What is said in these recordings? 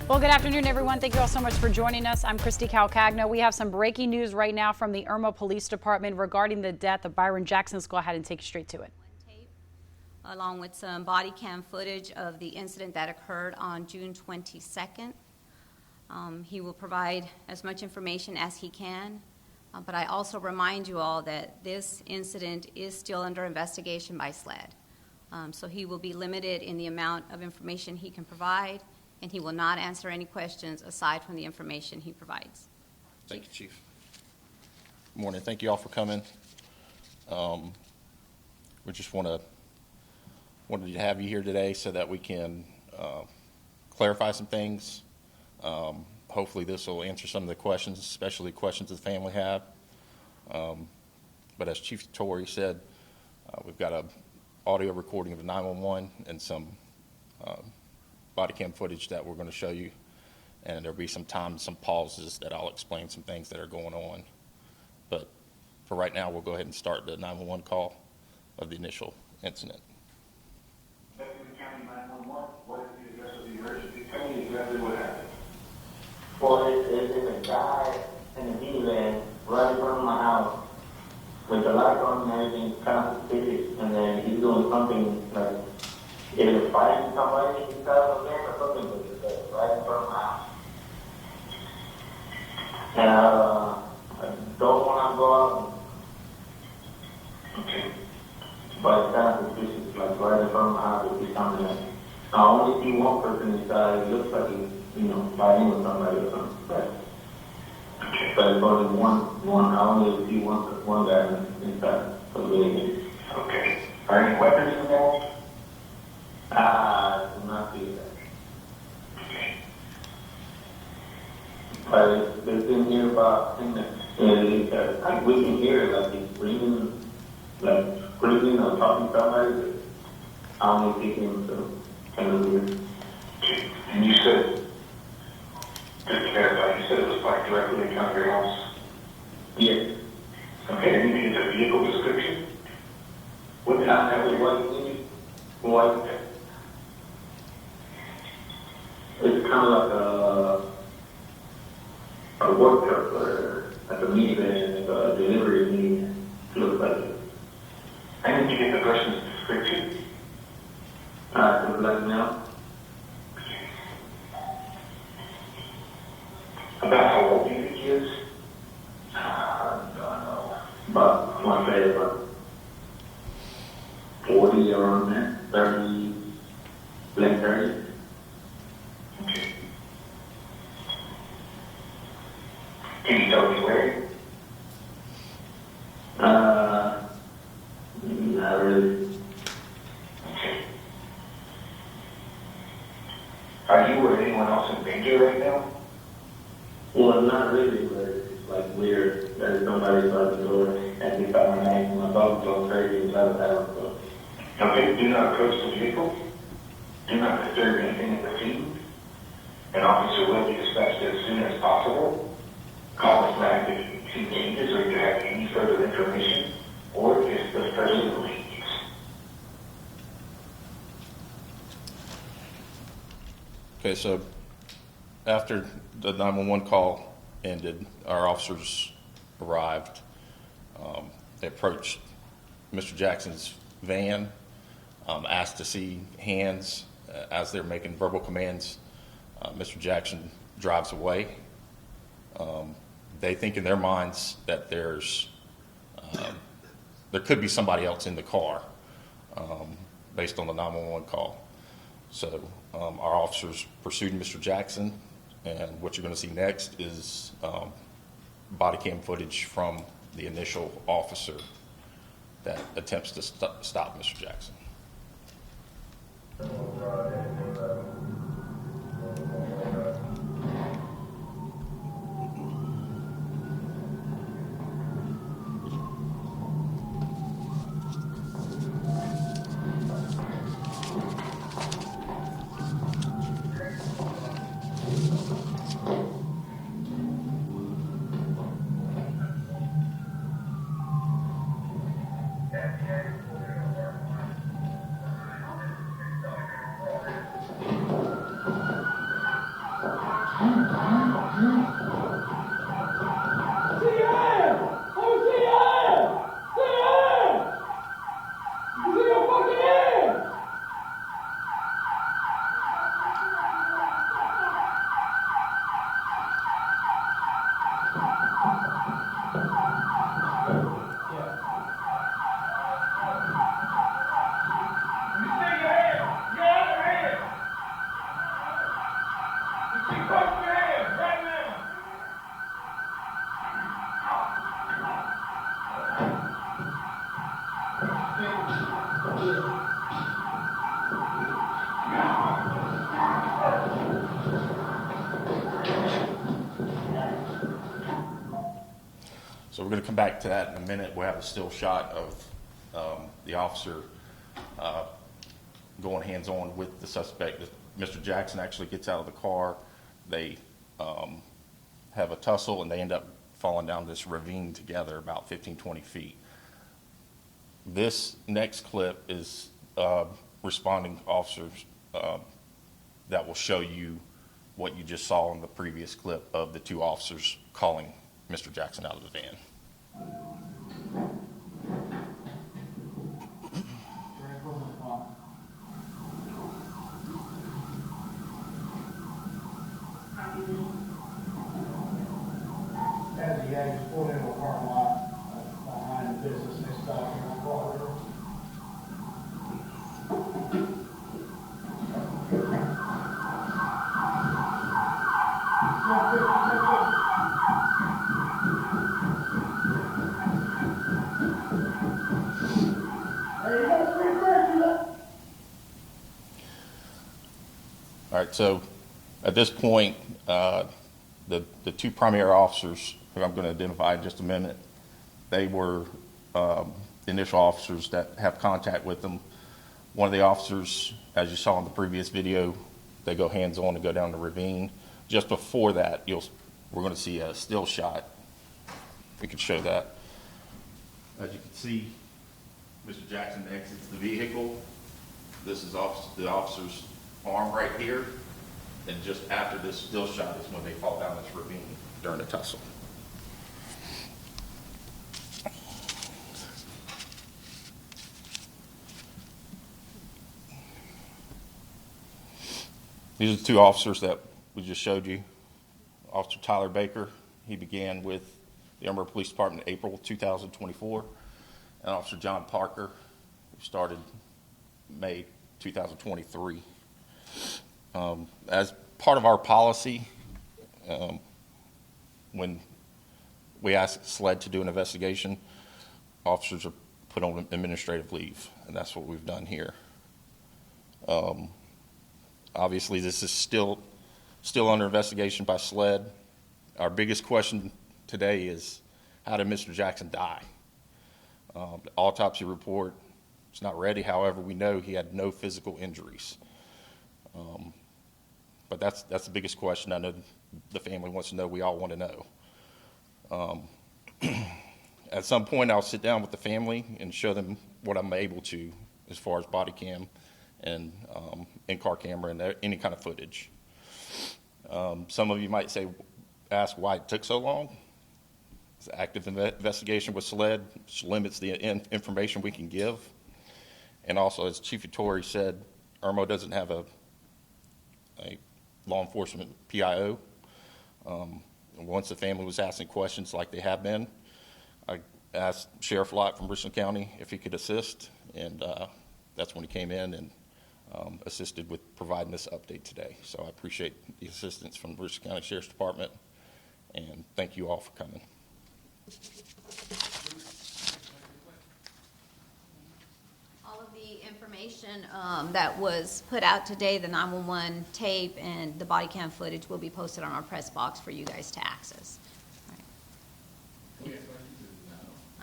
Well, good afternoon, everyone. Thank you all so much for joining us. I'm Christy Calcagno. We have some breaking news right now from the Irmo Police Department regarding the death of Byron Jackson. Let's go ahead and take you straight to it. Along with some body cam footage of the incident that occurred on June 22nd. He will provide as much information as he can, but I also remind you all that this incident is still under investigation by SLED. So he will be limited in the amount of information he can provide, and he will not answer any questions aside from the information he provides. Thank you, Chief. Good morning. Thank you all for coming. We just wanted to have you here today so that we can clarify some things. Hopefully this will answer some of the questions, especially questions the family have. But as Chief Torrey said, we've got an audio recording of the 911 and some body cam footage that we're going to show you, and there'll be some pauses that I'll explain some things that are going on. But for right now, we'll go ahead and start the 911 call of the initial incident. County 911, what is the address of the emergency? Tell me exactly what happened. Well, it's a guy in a minivan right in front of my house with the lights on and everything, kind of suspicious, and then he's doing something like either fighting somebody inside of the van or something, but it's right in front of my house. And I don't want to go out. Okay. But it's kind of suspicious, like right in front of my house, if he's coming in. I only see one person inside. It looks like he's, fighting with somebody or something. But it's only one. I only see one guy inside of the building. Okay. Are any weapons involved? I do not see that. Okay. But it's in here about him that we can hear like he's screaming or talking to somebody, but I only see him, so kind of weird. Okay. And you said, just to verify, you said it was parked directly in front of your house? Yes. Okay. And you need a vehicle description? What did What? It's kind of like a work truck or like a minivan, like a delivery minivan. It looks like it. I need to get the person's description. So let me know. About how old do you think he is? I don't know. But I want to say about 40 around there, 30, late 30. Okay. Can you tell me where? Not really. Okay. Are you or anyone else in danger right now? Well, not really, but it's like weird that somebody's by the door and they found my name. My dog's going crazy inside the house. So. Okay, do not approach the vehicle. Do not disturb anything in the scene. An officer will be dispatched as soon as possible. Call us back if you see changes or if you have any further information, or if the person leaves. Okay, so after the 911 call ended, our officers arrived. They approached Mr. Jackson's van, asked to see hands as they're making verbal commands. Mr. Jackson drives away. They think in their minds that there could be somebody else in the car based on the 911 call. So our officers pursued Mr. Jackson, and what you're going to see next is body cam footage from the initial officer that attempts to stop Mr. Jackson. So we're going to come back to that in a minute. We'll have a still shot of the officer going hands-on with the suspect. Mr. Jackson actually gets out of the car. They have a tussle, and they end up falling down this ravine together about 15, 20 feet. This next clip is responding officers that will show you what you just saw in the previous clip of the two officers calling Mr. Jackson out of the van. As he had pulled into a parking lot behind the business next door in the corridor. All right, so at this point, the two primary officers, who I'm going to identify in just a minute, they were the initial officers that have contact with them. One of the officers, as you saw in the previous video, they go hands-on and go down the ravine. Just before that, we're going to see a still shot. We could show that. As you can see, Mr. Jackson exits the vehicle. This is the officer's arm right here. And just after this still shot is when they fall down this ravine during the tussle. These are the two officers that we just showed you. Officer Tyler Baker, he began with the Irmo Police Department in April 2024. And Officer John Parker, who started May 2023. As part of our policy, when we ask SLED to do an investigation, officers are put on administrative leave, and that's what we've done here. Obviously, this is still under investigation by SLED. Our biggest question today is, how did Mr. Jackson die? The autopsy report is not ready. However, we know he had no physical injuries. But that's the biggest question I know the family wants to know. We all want to know. At some point, I'll sit down with the family and show them what I'm able to as far as body cam and in-car camera and any kind of footage. Some of you might ask why it took so long. It's an active investigation with SLED, which limits the information we can give. And also, as Chief Vittori said, Irmo doesn't have a law enforcement PIO. Once the family was asking questions like they have been, I asked Sheriff Lott from Richland County if he could assist, and that's when he came in and assisted with providing this update today. So I appreciate the assistance from the Richland County Sheriff's Department, and thank you all for coming. All of the information that was put out today, the 911 tape and the body cam footage, will be posted on our press box for you guys to access. All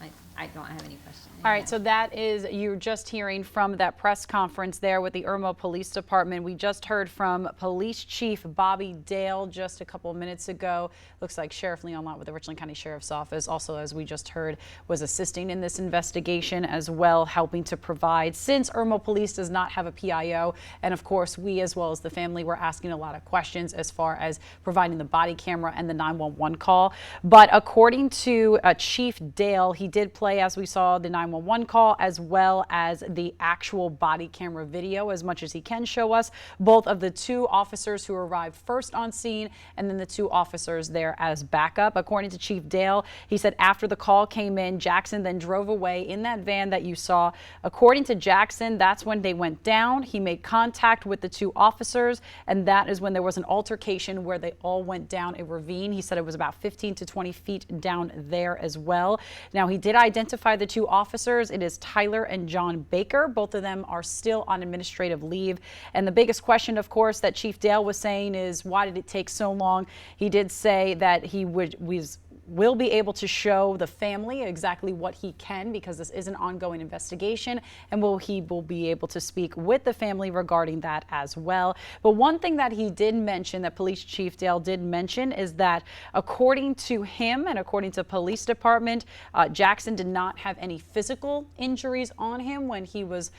right. I don't have any questions. All right, so that is, you're just hearing from that press conference there with the Irmo Police Department. We just heard from Police Chief Bobby Dale just a couple of minutes ago. Looks like Sheriff Leon Lott with the Richland County Sheriff's Office also, as we just heard, was assisting in this investigation as well, helping to provide, since Irmo Police does not have a PIO. And of course, we as well as the family were asking a lot of questions as far as providing the body camera and the 911 call. But according to Chief Dale, he did play, as we saw, the 911 call as well as the actual body camera video as much as he can show us, both of the two officers who arrived first on scene and then the two officers there as backup. According to Chief Dale, he said after the call came in, Jackson then drove away in that van that you saw. According to Jackson, that's when they went down. He made contact with the two officers, and that is when there was an altercation where they all went down a ravine. He said it was about 15 to 20 feet down there as well. Now, he did identify the two officers. It is Tyler and John Baker. Both of them are still on administrative leave. And the biggest question, of course, that Chief Dale was saying is, why did it take so long? He did say that he will be able to show the family exactly what he can, because this is an ongoing investigation, and he will be able to speak with the family regarding that as well. But one thing that he did mention, that Police Chief Dale did mention, is that according to him and according to police department, Jackson did not have any physical injuries on him when he was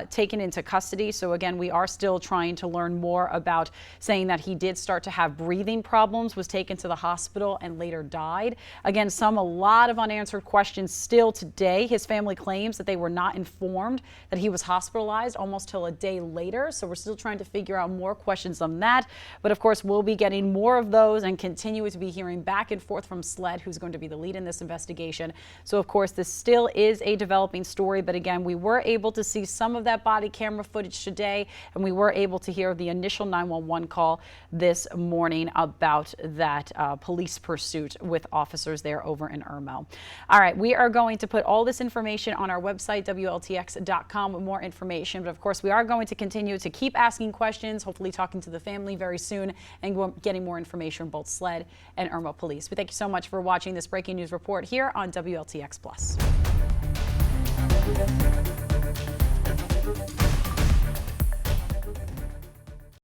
taken into custody. So again, we are still trying to learn more about, saying that he did start to have breathing problems, was taken to the hospital and later died. Again, a lot of unanswered questions still today. His family claims that they were not informed that he was hospitalized almost till a day later. So we're still trying to figure out more questions on that. But of course, we'll be getting more of those and continue to be hearing back and forth from SLED, who's going to be the lead in this investigation. So of course, this still is a developing story. But again, we were able to see some of that body camera footage today, and we were able to hear the initial 911 call this morning about that police pursuit with officers there over in Irmo. All right, we are going to put all this information on our website, WLTX.com, with more information. But of course, we are going to continue to keep asking questions, hopefully talking to the family very soon and getting more information from both SLED and Irmo Police. We thank you so much for watching this breaking news report here on WLTX Plus.